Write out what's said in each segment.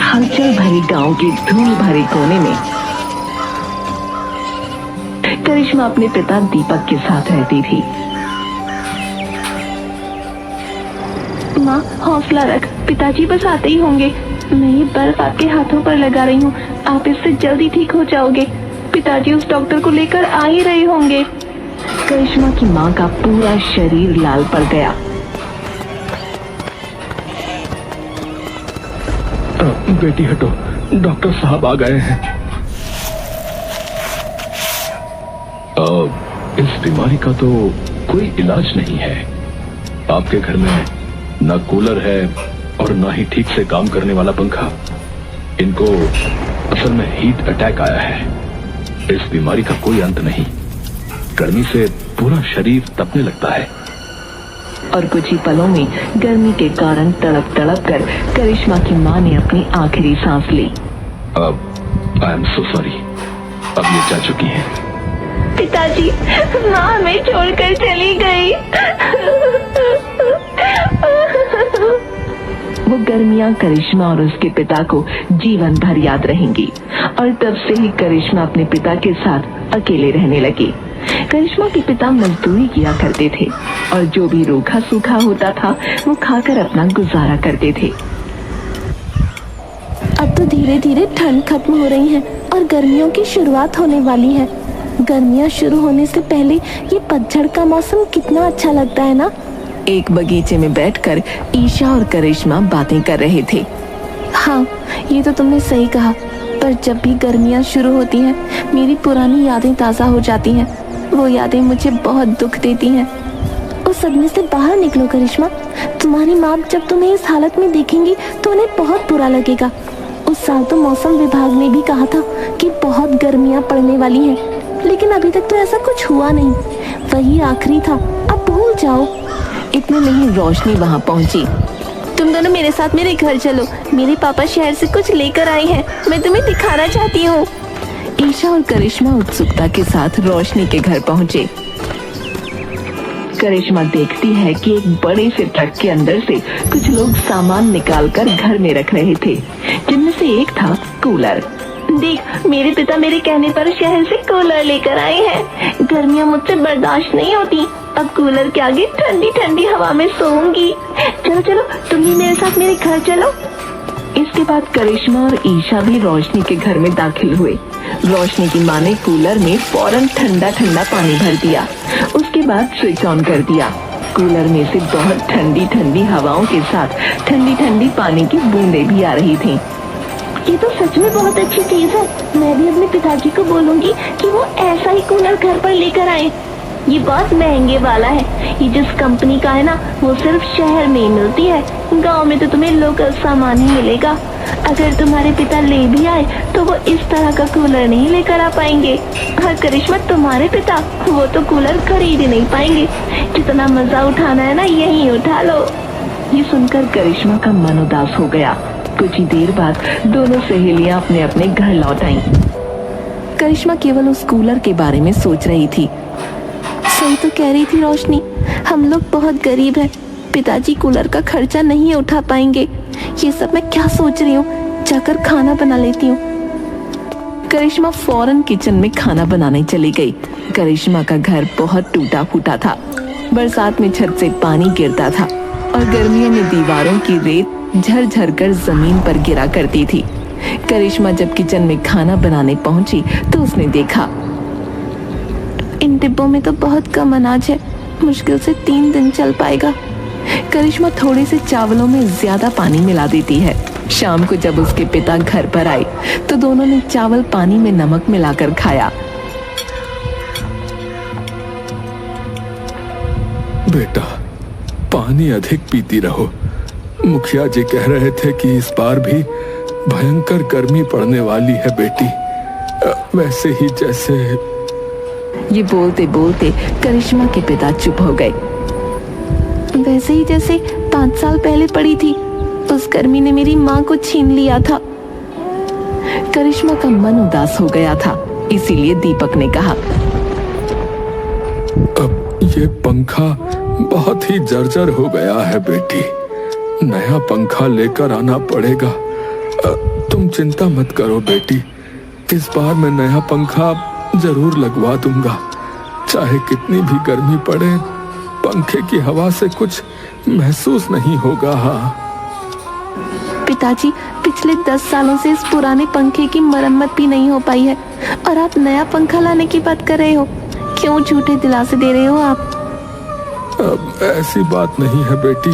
हलचल भरे गांव के धूल भरे कोने में करिश्मा अपने पिता दीपक के साथ रहती थी। माँ, हौसला रख, पिताजी बस आते ही होंगे। मैं ये बर्फ आपके हाथों पर लगा रही हूँ, आप इससे जल्दी ठीक हो जाओगे। पिताजी उस डॉक्टर को लेकर आ ही रहे होंगे। करिश्मा की माँ का पूरा शरीर लाल पड़ गया। बेटी हटो, डॉक्टर साहब आ गए हैं। इस बीमारी का तो कोई इलाज नहीं है। आपके घर में ना कूलर है और ना ही ठीक से काम करने वाला पंखा। इनको असल में हीट अटैक आया है। इस बीमारी का कोई अंत नहीं। गर्मी से पूरा शरीर तपने लगता है। और कुछ ही पलों में गर्मी के कारण तड़प तड़प कर करिश्मा की माँ ने अपनी आखिरी सांस ली। अब आई एम सो सॉरी, अब ये जा चुकी है। पिताजी, माँ हमें छोड़कर चली गई। वो गर्मियाँ करिश्मा और उसके पिता को जीवन भर याद रहेंगी। और तब से ही करिश्मा अपने पिता के साथ अकेले रहने लगी। करिश्मा के पिता मजदूरी किया करते थे और जो भी रूखा सूखा होता था वो खाकर अपना गुजारा करते थे। अब तो धीरे धीरे ठंड खत्म हो रही है और गर्मियों की शुरुआत होने वाली है। गर्मियाँ शुरू होने से पहले ये पतझड़ का मौसम कितना अच्छा लगता है ना। एक बगीचे में बैठकर ईशा और करिश्मा बातें कर रहे थे। हाँ, ये तो तुमने सही कहा, पर जब भी गर्मियाँ शुरू होती हैं मेरी पुरानी यादें ताज़ा हो जाती हैं। वो यादें मुझे बहुत दुख देती हैं। उस सदमे से बाहर निकलो करिश्मा। तुम्हारी माँ जब तुम्हें इस हालत में देखेंगी तो उन्हें बहुत बुरा लगेगा। उस साल तो मौसम विभाग ने भी कहा था कि बहुत गर्मियाँ पड़ने वाली हैं, लेकिन अभी तक तो ऐसा कुछ हुआ नहीं। वही आखिरी था, अब भूल जाओ। इतने में ही रोशनी वहाँ पहुँची। तुम दोनों मेरे साथ मेरे घर चलो, मेरे पापा शहर से कुछ लेकर आए हैं, मैं तुम्हें दिखाना चाहती हूँ। ईशा और करिश्मा उत्सुकता के साथ रोशनी के घर पहुँचे। करिश्मा देखती है कि एक बड़े से ट्रक के अंदर से कुछ लोग सामान निकालकर घर में रख रहे थे, जिनमें से एक था कूलर। देख, मेरे पिता मेरे कहने पर शहर से कूलर लेकर आए हैं। गर्मियाँ मुझसे बर्दाश्त नहीं होती, अब कूलर के आगे ठंडी ठंडी हवा में सोऊंगी। चलो चलो, तुम भी मेरे साथ मेरे घर चलो। इसके बाद करिश्मा और ईशा भी रोशनी के घर में दाखिल हुए। रोशनी की माँ ने कूलर में फौरन ठंडा ठंडा पानी भर दिया। उसके बाद स्विच ऑन कर दिया। कूलर में से बहुत ठंडी ठंडी हवाओं के साथ ठंडी ठंडी पानी की बूंदें भी आ रही थीं। ये तो सच में बहुत अच्छी चीज है। मैं भी अपने पिताजी को बोलूंगी कि वो ऐसा ही कूलर घर पर लेकर आए। ये बहुत महंगे वाला है। ये जिस कंपनी का है ना, वो सिर्फ शहर में ही मिलती है। गांव में तो तुम्हें लोकल सामान ही मिलेगा। अगर तुम्हारे पिता ले भी आए तो वो इस तरह का कूलर नहीं लेकर आ पाएंगे। और करिश्मा, तुम्हारे पिता, वो तो कूलर खरीद ही नहीं पाएंगे। जितना मजा उठाना है ना, यही उठा लो। ये सुनकर करिश्मा का मन उदास हो गया। कुछ ही देर बाद दोनों सहेलियां अपने अपने घर लौट आईं। करिश्मा केवल उस कूलर के बारे में सोच रही थी। सही तो कह रही थी रोशनी, हम लोग बहुत गरीब हैं। पिताजी कूलर का खर्चा नहीं उठा पाएंगे। ये सब मैं क्या सोच रही हूँ, जाकर खाना बना लेती हूँ। करिश्मा फौरन किचन में खाना बनाने चली गई। करिश्मा का घर बहुत टूटा फूटा था। बरसात में छत से पानी गिरता था और गर्मियों में दीवारों की रेत झरझर कर जमीन पर गिरा करती थी। करिश्मा जब किचन में खाना बनाने पहुंची तो उसने देखा, इन डिब्बों में तो बहुत कम अनाज है, मुश्किल से 3 दिन चल पाएगा। करिश्मा थोड़े से चावलों में ज्यादा पानी मिला देती है। शाम को जब उसके पिता घर पर आए तो दोनों ने चावल पानी में नमक मिलाकर खाया। बेटा, पानी अधिक पीती रहो। मुखिया जी कह रहे थे कि इस बार भी भयंकर गर्मी पड़ने वाली है बेटी, वैसे ही जैसे। ये बोलते बोलते करिश्मा के पिता चुप हो गए। वैसे ही जैसे 5 साल पहले पड़ी थी। उस गर्मी ने मेरी माँ को छीन लिया था। करिश्मा का मन उदास हो गया था, इसीलिए दीपक ने कहा, अब ये पंखा बहुत ही जर्जर हो गया है बेटी, नया पंखा लेकर आना पड़ेगा तुम चिंता मत करो बेटी, इस बार मैं नया पंखा जरूर लगवा दूंगा। चाहे कितनी भी गर्मी पड़े, पंखे की हवा से कुछ महसूस नहीं होगा। हाँ पिताजी, पिछले 10 सालों से इस पुराने पंखे की मरम्मत भी नहीं हो पाई है और आप नया पंखा लाने की बात कर रहे हो। क्यों झूठे दिलासे दे रहे हो आप? अब ऐसी बात नहीं है बेटी,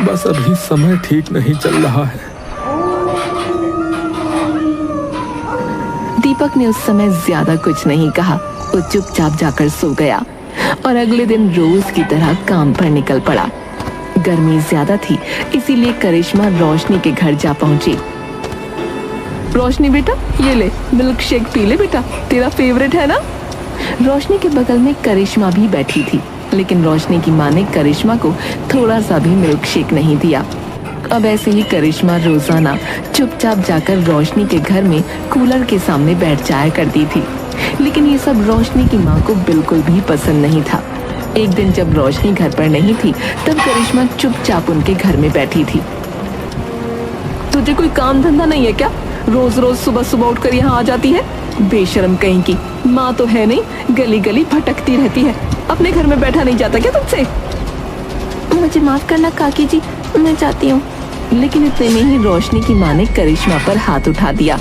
बस अभी समय ठीक नहीं चल रहा है। दीपक ने उस समय ज्यादा कुछ नहीं कहा। वो चुपचाप जाकर सो गया और अगले दिन रोज की तरह काम पर निकल पड़ा। गर्मी ज्यादा थी, इसीलिए करिश्मा रोशनी के घर जा पहुंची। रोशनी बेटा, ये ले मिल्क शेक पी ले बेटा, तेरा फेवरेट है ना। रोशनी के बगल में करिश्मा भी बैठी थी, लेकिन रोशनी की माँ ने करिश्मा को थोड़ा सा भी मिल्क शेक नहीं दिया। अब ऐसे ही करिश्मा रोजाना चुपचाप जाकर रोशनी के घर में कूलर के सामने बैठ जाया करती थी, लेकिन ये सब रोशनी की माँ को बिल्कुल भी पसंद नहीं था। एक दिन जब रोशनी घर पर नहीं थी, तब करिश्मा चुपचाप उनके घर में बैठी थी। तुझे कोई काम धंधा नहीं है क्या? रोज रोज सुबह सुबह उठकर यहाँ आ जाती है, बेशर्म कहीं की। माँ तो है नहीं, गली गली भटकती रहती है। अपने घर में बैठा नहीं जाता क्या तुझसे? मुझे माफ करना काकी जी, मैं जाती हूँ। लेकिन इतने में ही रोशनी की माँ ने करिश्मा पर हाथ उठा दिया।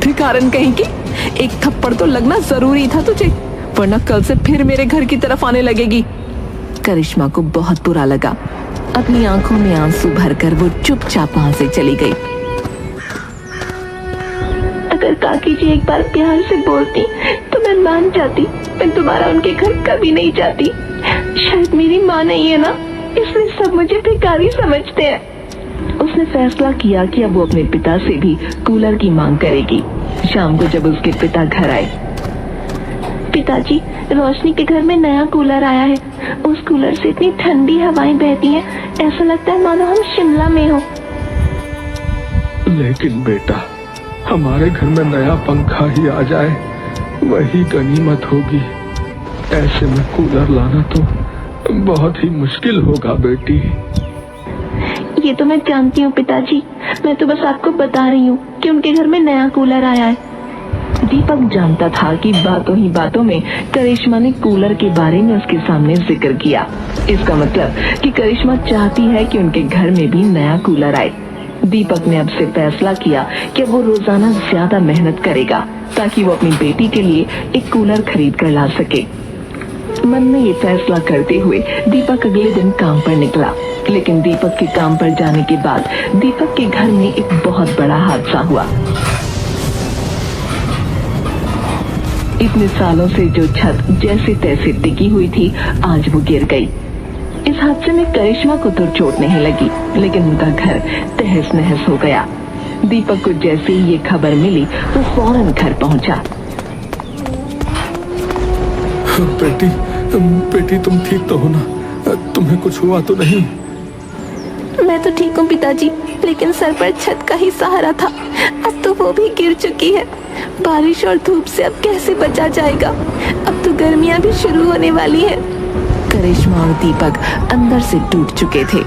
भिखारन कहीं की, एक थप्पड़ तो लगना जरूरी था तुझे, वरना कल से फिर मेरे घर की तरफ आने लगेगी। करिश्मा को बहुत बुरा लगा। अपनी आंखों में आंसू भरकर वो चुपचाप वहां से चली गई। अगर काकी जी एक बार प्यार से बोलती तो मैं मान जाती। मैं दोबारा उनके घर कभी नहीं जाती। शायद मेरी माँ नहीं है ना, इसलिए सब मुझे भिखारी समझते हैं। उसने फैसला किया कि अब वो अपने पिता से भी कूलर की मांग करेगी। शाम को जब उसके पिता घर आए, पिताजी, रोशनी के घर में नया कूलर आया है। उस कूलर से इतनी ठंडी हवाएं बहती हैं, ऐसा लगता है मानो हम शिमला में हो। लेकिन बेटा, हमारे घर में नया पंखा ही आ जाए, वही गनीमत होगी। ऐसे में कूलर लाना तो बहुत ही मुश्किल होगा बेटी। ये तो मैं जानती हूँ पिताजी, मैं तो बस आपको बता रही हूँ कि उनके घर में नया कूलर आया है। दीपक जानता था कि बातों ही बातों में करिश्मा ने कूलर के बारे में उसके सामने जिक्र किया। इसका मतलब कि करिश्मा चाहती है कि उनके घर में भी नया कूलर आए। दीपक ने अब से फैसला किया कि वो रोजाना ज्यादा मेहनत करेगा ताकि वो अपनी बेटी के लिए एक कूलर खरीद कर ला सके। मन में ये फैसला करते हुए दीपक अगले दिन काम पर निकला। लेकिन दीपक के काम पर जाने के बाद दीपक के घर में एक बहुत बड़ा हादसा हुआ। इतने सालों से जो छत जैसे तैसे टिकी हुई थी, आज वो गिर गई। इस हादसे में करिश्मा को तो चोट नहीं लगी, लेकिन उनका घर तहस नहस हो गया। दीपक को जैसे ही ये खबर मिली, वो फौरन घर पहुंचा। बेटी तुम ठीक तो हो ना? तुम्हें कुछ हुआ तो नहीं? मैं तो ठीक हूँ पिताजी, लेकिन सर पर छत का ही सहारा था, अब तो वो भी गिर चुकी है। बारिश और धूप से अब कैसे बचा जाएगा? अब तो गर्मियाँ भी शुरू होने वाली हैं। करिश्मा और दीपक अंदर से टूट चुके थे।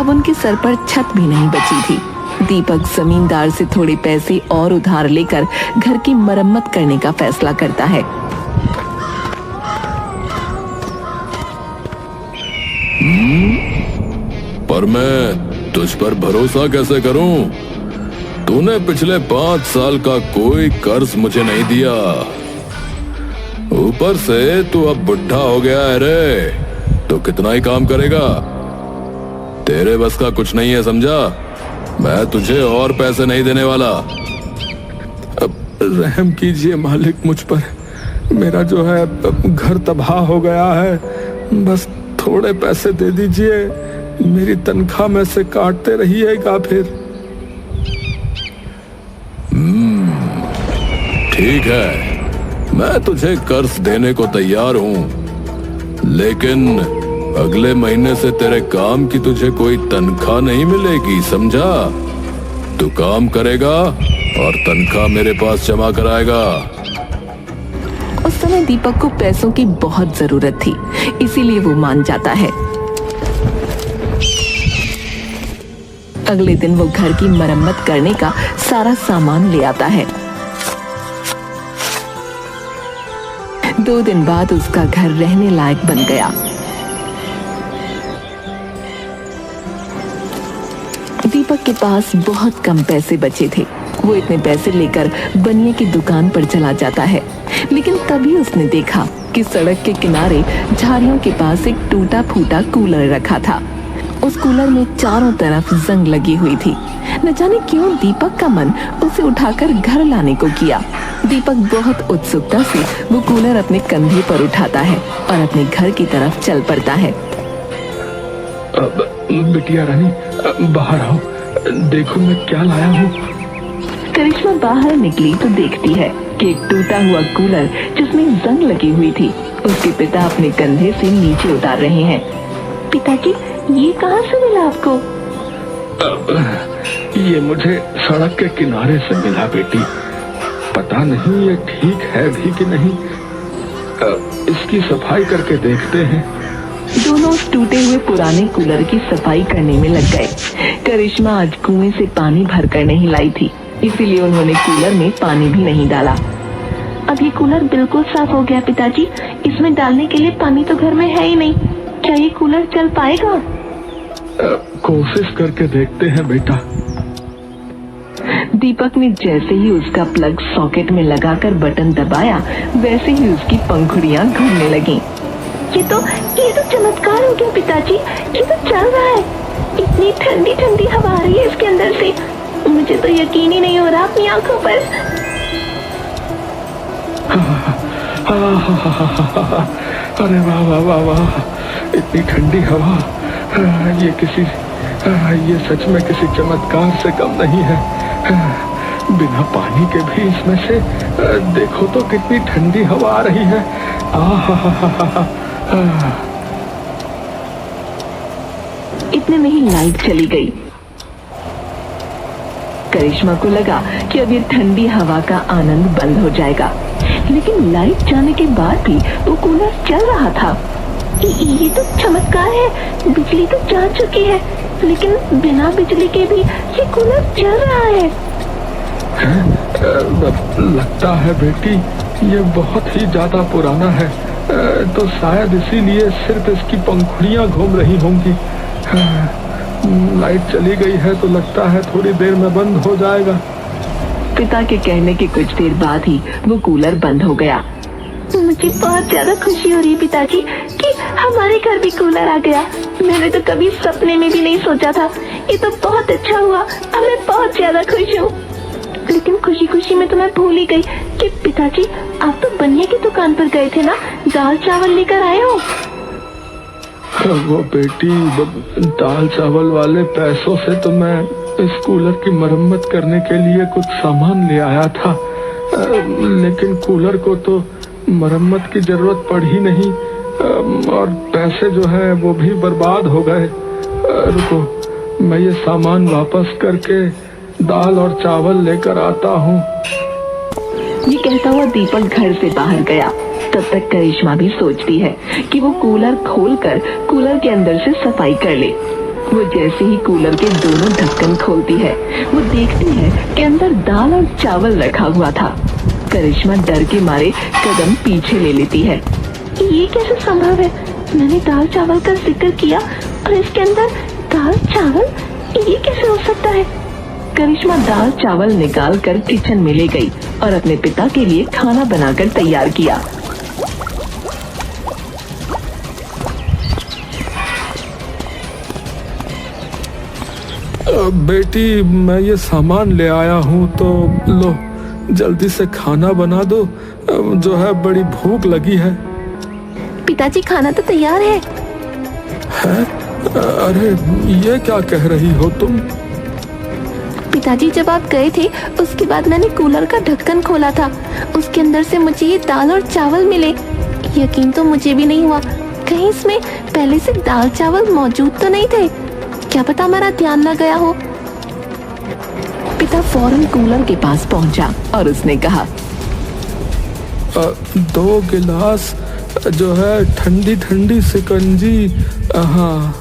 अब उनके सर पर छत भी नहीं बची थी। दीपक जमींदार से थोड़े पैसे और उधार लेकर घर की मरम्मत करने का फैसला करता है। पर मैं तुझ पर भरोसा कैसे करूं? तूने पिछले 5 साल का कोई कर्ज मुझे नहीं दिया। ऊपर से तू अब बुढ़ा हो गया है रे, तो कितना ही काम करेगा? तेरे बस का कुछ नहीं है, समझा? मैं तुझे और पैसे नहीं देने वाला। अब रहम कीजिए मालिक मुझ पर। मेरा जो है घर तबाह हो गया है, बस थोड़े पैसे दे दीजिए। मेरी तनख्वाह में से काटते रहिएगा फिर। ठीक है, मैं तुझे कर्ज देने को तैयार हूं, लेकिन अगले महीने से तेरे काम की तुझे कोई तनख्वाह नहीं मिलेगी, समझा? तू काम करेगा और तनख्वाह मेरे पास जमा कराएगा। उस समय दीपक को पैसों की बहुत जरूरत थी, इसीलिए वो मान जाता है। अगले दिन वो घर की मरम्मत करने का सारा सामान ले आता है। 2 दिन बाद उसका घर रहने लायक बन गया। दीपक के पास बहुत कम पैसे बचे थे। वो इतने पैसे लेकर बनिए की दुकान पर चला जाता है, लेकिन तभी उसने देखा कि सड़क के किनारे झाड़ियों के पास एक टूटा फूटा कूलर रखा था। उस कूलर में चारों तरफ जंग लगी हुई थी। न जाने क्यों दीपक का मन उसे उठाकर घर लाने को किया। दीपक बहुत उत्सुकता से वो कूलर अपने कंधे पर उठाता है और अपने घर की तरफ चल पड़ता है। बिटिया रानी, बाहर आओ, देखो मैं क्या लाया हूँ। करिश्मा बाहर निकली तो देखती है कि एक टूटा हुआ कूलर जिसमें जंग लगी हुई थी उसके पिता अपने कंधे से नीचे उतार रहे हैं। पिताजी, ये कहाँ से मिला आपको? ये मुझे सड़क के किनारे से मिला बेटी। पता नहीं ये ठीक है भी कि नहीं। इसकी सफाई करके देखते हैं। दोनों उस टूटे हुए पुराने कूलर की सफाई करने में लग गए। करिश्मा आज कुएं से पानी भरकर नहीं लाई थी, इसीलिए उन्होंने कूलर में पानी भी नहीं डाला। अब ये कूलर बिल्कुल साफ हो गया पिताजी। इसमें डालने के लिए पानी तो घर में है ही नहीं। क्या ये कूलर चल पाएगा? कोशिश करके देखते हैं बेटा। दीपक ने जैसे ही उसका प्लग सॉकेट में लगाकर बटन दबाया, वैसे ही उसकी पंखुड़ियां घूमने लगीं। ये तो चमत्कार हो गया पिताजी। ये तो चल रहा है। इतनी ठंडी ठंडी हवा आ रही है इसके अंदर से। मुझे तो यकीन ही नहीं हो रहा अपनी आंखों पर। अरे वाह वाह वाह वाह, इतनी ठंडी हवा। ये सच में किसी चमत्कार से कम नहीं है। बिना पानी के भी इसमें से देखो तो कितनी ठंडी हवा आ रही है। इतने में ही लाइट चली गई। करिश्मा को लगा कि अब ये ठंडी हवा का आनंद बंद हो जाएगा, लेकिन लाइट जाने के बाद भी वो कूलर चल रहा था। ये तो चमत्कार है। बिजली तो जा चुकी है, लेकिन बिना बिजली के भी ये कूलर चल रहा है। लगता है बेटी ये बहुत ही ज्यादा पुराना है, तो शायद इसीलिए सिर्फ इसकी पंखुड़ियां घूम रही होंगी। लाइट चली गई है तो लगता है थोड़ी देर में बंद हो जाएगा। पिता के कहने के कुछ देर बाद ही वो कूलर बंद हो गया। मुझे बहुत ज्यादा खुशी हो रही है पिताजी कि हमारे घर भी कूलर आ गया। मैंने तो कभी सपने में भी नहीं सोचा था। ये तो बहुत अच्छा हुआ। अब मैं बहुत ज्यादा खुश हूँ। लेकिन खुशी खुशी में तो मैं भूल ही गई कि पिताजी आप तो बनिया की दुकान पर गए थे ना, दाल चावल लेकर आए हो। वो बेटी, दाल चावल वाले पैसों से तो मैं इस कूलर की मरम्मत करने के लिए कुछ सामान ले आया था, लेकिन कूलर को तो मरम्मत की जरूरत पड़ी नहीं और पैसे जो है वो भी बर्बाद हो गए। रुको, मैं ये सामान वापस करके दाल और चावल लेकर आता हूँ। ये कहता हुआ दीपक घर से बाहर गया। तब तक करिश्मा भी सोचती है कि वो कूलर खोलकर कूलर के अंदर से सफाई कर ले। वो जैसे ही कूलर के दोनों ढक्कन खोलती है, वो देखती है कि अंदर दाल और चावल रखा हुआ था। करिश्मा डर के मारे कदम पीछे ले लेती है। ये कैसे संभव है? मैंने दाल चावल का जिक्र किया और इसके अंदर दाल चावल, ये कैसे हो सकता है? करिश्मा दाल चावल निकाल कर किचन में ले गई और अपने पिता के लिए खाना बनाकर तैयार किया। बेटी, मैं ये सामान ले आया हूँ, तो लो जल्दी से खाना बना दो। जो है बड़ी भूख लगी है। पिताजी खाना तो तैयार है। अरे ये क्या कह रही हो तुम? पिताजी जब आप गए थे उसके बाद मैंने कूलर का ढक्कन खोला था। उसके अंदर से मुझे ये दाल और चावल मिले। यकीन तो मुझे भी नहीं हुआ कहीं इसमें पहले से दाल चावल मौजूद तो नहीं थे। क्या पता हमारा ध्यान न गया हो। पिता फौरन कूलर के पास पहुंचा और उसने कहा, 2 गिलास जो है ठंडी ठंडी शिकंजी। हाँ।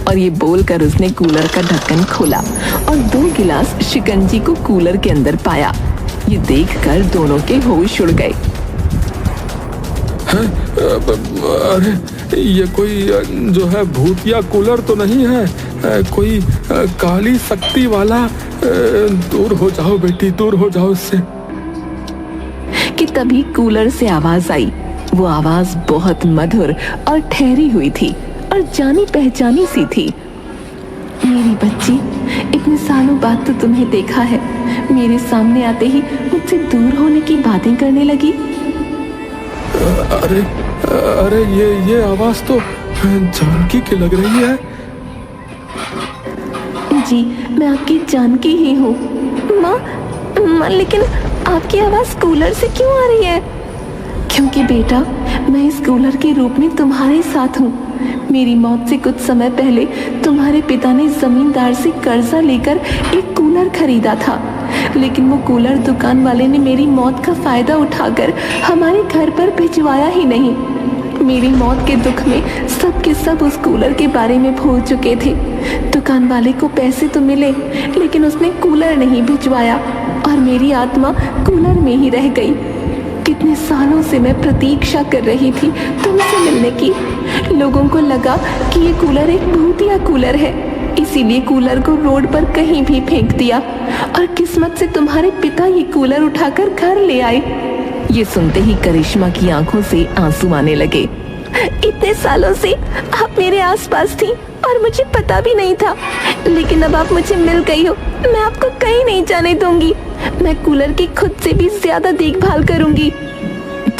और ये बोलकर उसने कूलर का ढक्कन खोला और 2 गिलास शिकंजी को कूलर के अंदर पाया। ये देखकर दोनों के होश उड़ गए। अरे ये कोई जो है भूतिया कूलर तो नहीं है, कोई काली शक्ति वाला। दूर हो जाओ बेटी, दूर हो जाओ इससे। कि तभी कूलर से आवाज आई। वो आवाज बहुत मधुर और ठहरी हुई थी और जानी पहचानी सी थी। मेरी बच्ची, इतने सालों बाद तो तुम्हें देखा है। मेरे सामने आते ही मुझसे दूर होने की बातें करने लगी। अरे ये आवाज तो जानकी की लग रही है। जी, मैं आपकी जानकी ही हूँ। माँ, लेकिन आपकी आवाज कूलर से क्यों आ रही है? क्योंकि बेटा, मैं इस कूलर के रूप में तुम्हारे साथ हूँ। मेरी मौत से कुछ समय पहले तुम्हारे पिता ने जमींदार से कर्जा लेकर एक कूलर खरीदा था, लेकिन वो कूलर दुकान वाले ने मेरी मौत का फायदा उठाकर हमारे घर पर भिजवाया ही नहीं। मेरी मौत के दुख में सब के सब उस कूलर के बारे में भूल चुके थे। दुकान वाले को पैसे तो मिले, लेकिन उसने कूलर नहीं भिजवाया और मेरी आत्मा कूलर में ही रह गई। कितने सालों से मैं प्रतीक्षा कर रही थी तुमसे मिलने की। लोगों को लगा कि ये कूलर एक भूतिया कूलर है, इसीलिए कूलर को रोड पर कहीं भी फेंक दिया और किस्मत से तुम्हारे पिता ये कूलर उठाकर घर ले आए। ये सुनते ही करिश्मा की आंखों से आंसू आने लगे। इतने सालों से आप मेरे आसपास थी और मुझे पता भी नहीं था, लेकिन अब आप मुझे मिल गई हो। मैं आपको कहीं नहीं जाने दूंगी। मैं कूलर की खुद से भी ज्यादा देखभाल करूंगी।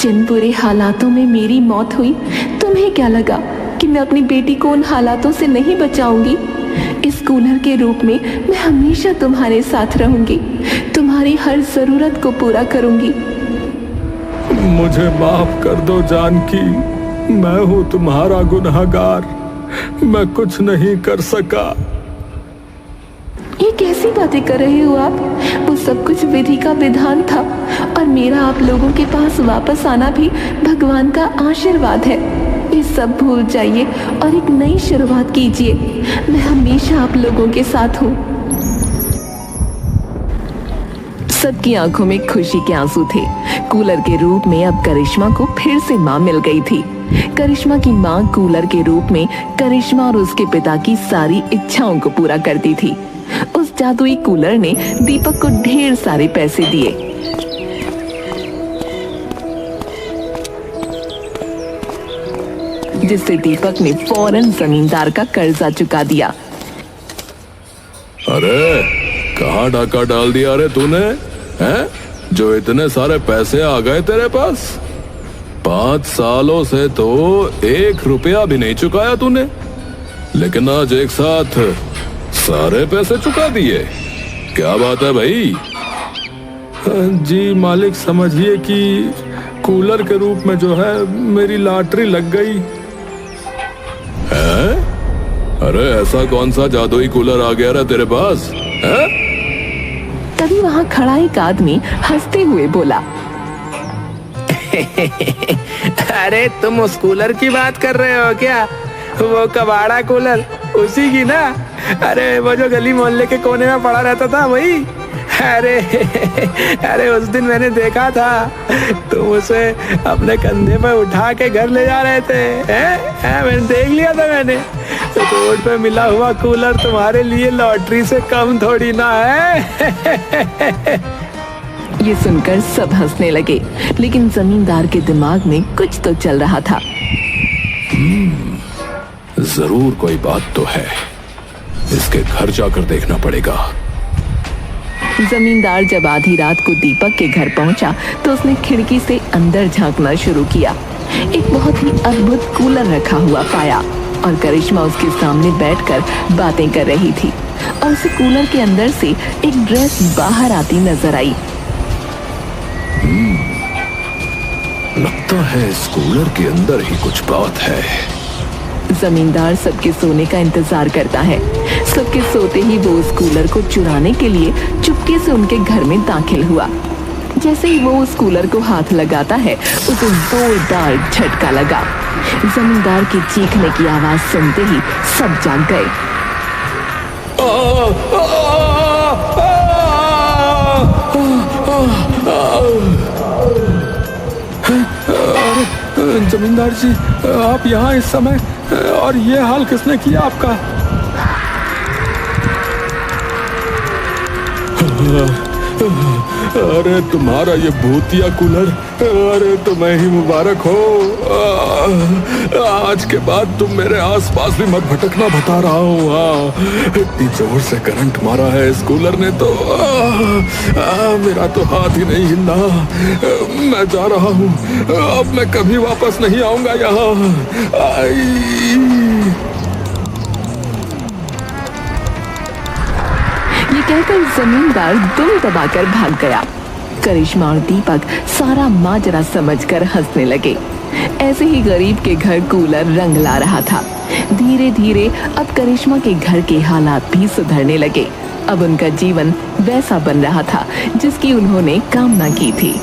जिन बुरे हालातों में मेरी मौत हुई, तुम्हें क्या लगा कि मैं अपनी बेटी को उन हालातों से नहीं बचाऊंगी? इस कूलर के रूप में मैं हमेशा तुम्हारे साथ रहूंगी, तुम्हारी हर जरूरत को पूरा करूंगी। मुझे माफ कर दो जानकी, मैं हूँ तुम्हारा गुनहगार। मैं कुछ नहीं कर सका। ये कैसी बातें कर रहे हो आप? वो सब कुछ विधि का विधान था और मेरा आप लोगों के पास वापस आना भी भगवान का आशीर्वाद है। ये सब भूल जाइए और एक नई शुरुआत कीजिए। मैं हमेशा आप लोगों के साथ हूँ। सबकी आंखों में खुशी के आंसू थे। कूलर के रूप में अब करिश्मा को फिर से माँ मिल गई थी। करिश्मा की माँ कूलर के रूप में करिश्मा और उसके पिता की सारी इच्छाओं को पूरा करती थी। उस जादुई कूलर ने दीपक को ढेर सारे पैसे दिए। जिससे दीपक ने फौरन जमींदार का कर्जा चुका दिया। अरे कहाँ डाका डाल दिया रे तूने, हैं? जो इतने सारे पैसे आ गए तेरे पास? 5 सालों से तो 1 रुपया भी नहीं चुकाया तूने, लेकिन आज एक साथ सारे पैसे चुका दिए। क्या बात है भाई? जी मालिक, समझिए कि कूलर के रूप में जो है मेरी लॉटरी लग गई है। अरे ऐसा कौन सा जादुई कूलर आ गया रे तेरे पास, है? तभी वहां खड़ा एक आदमी हंसते हुए बोला। अरे तुम उस कूलर की बात कर रहे हो क्या? वो कबाड़ा कूलर, उसी की ना? अरे वो जो गली मोहल्ले के कोने में पड़ा रहता था, वही? अरे उस दिन मैंने देखा था तुम उसे अपने कंधे पर उठा के घर ले जा रहे थे। मैंने देख लिया था। मैंने तो रोड पे मिला हुआ कूलर तुम्हारे लिए लॉटरी से कम थोड़ी ना है। ये सुनकर सब हंसने लगे, लेकिन जमींदार के दिमाग में कुछ तो चल रहा था। जरूर कोई बात तो है, इसके घर जाकर देखना पड़ेगा। जमींदार जब आधी रात को दीपक के घर पहुंचा तो उसने खिड़की से अंदर झांकना शुरू किया। एक बहुत ही अद्भुत कूलर रखा हुआ पाया और करिश्मा उसके सामने बैठकर बातें कर रही थी और उसे कूलर के अंदर से एक ड्रेस बाहर आती नजर आई। लगता है इस कूलर के अंदर ही कुछ बात है। जमींदार सबके सोने का इंतजार करता है। सबके सोते ही वो उस कूलर को चुराने के लिए चुपके से उनके घर में दाखिल हुआ। जैसे ही वो उस कूलर को हाथ लगाता है, उसे जोरदार झटका लगा। जमींदार की चीखने की आवाज सुनते ही सब जाग गए। जमींदार जी, आप यहाँ इस समय, और ये हाल किसने किया आपका? अरे तुम्हारा ये भूतिया कूलर, अरे तुम्हें ही मुबारक हो। आज के बाद तुम मेरे आसपास भी मत भटकना बता रहा हूँ। इतनी जोर से करंट मारा है इस कूलर ने तो मेरा तो हाथ ही नहीं हिला। मैं जा रहा हूँ, अब मैं कभी वापस नहीं आऊंगा यहाँ। ये कहकर जमींदार दुम दबाकर भाग गया। करिश्मा और दीपक सारा माजरा समझकर हंसने लगे। ऐसे ही गरीब के घर कूलर रंग ला रहा था। धीरे धीरे अब करिश्मा के घर के हालात भी सुधरने लगे। अब उनका जीवन वैसा बन रहा था जिसकी उन्होंने कामना की थी।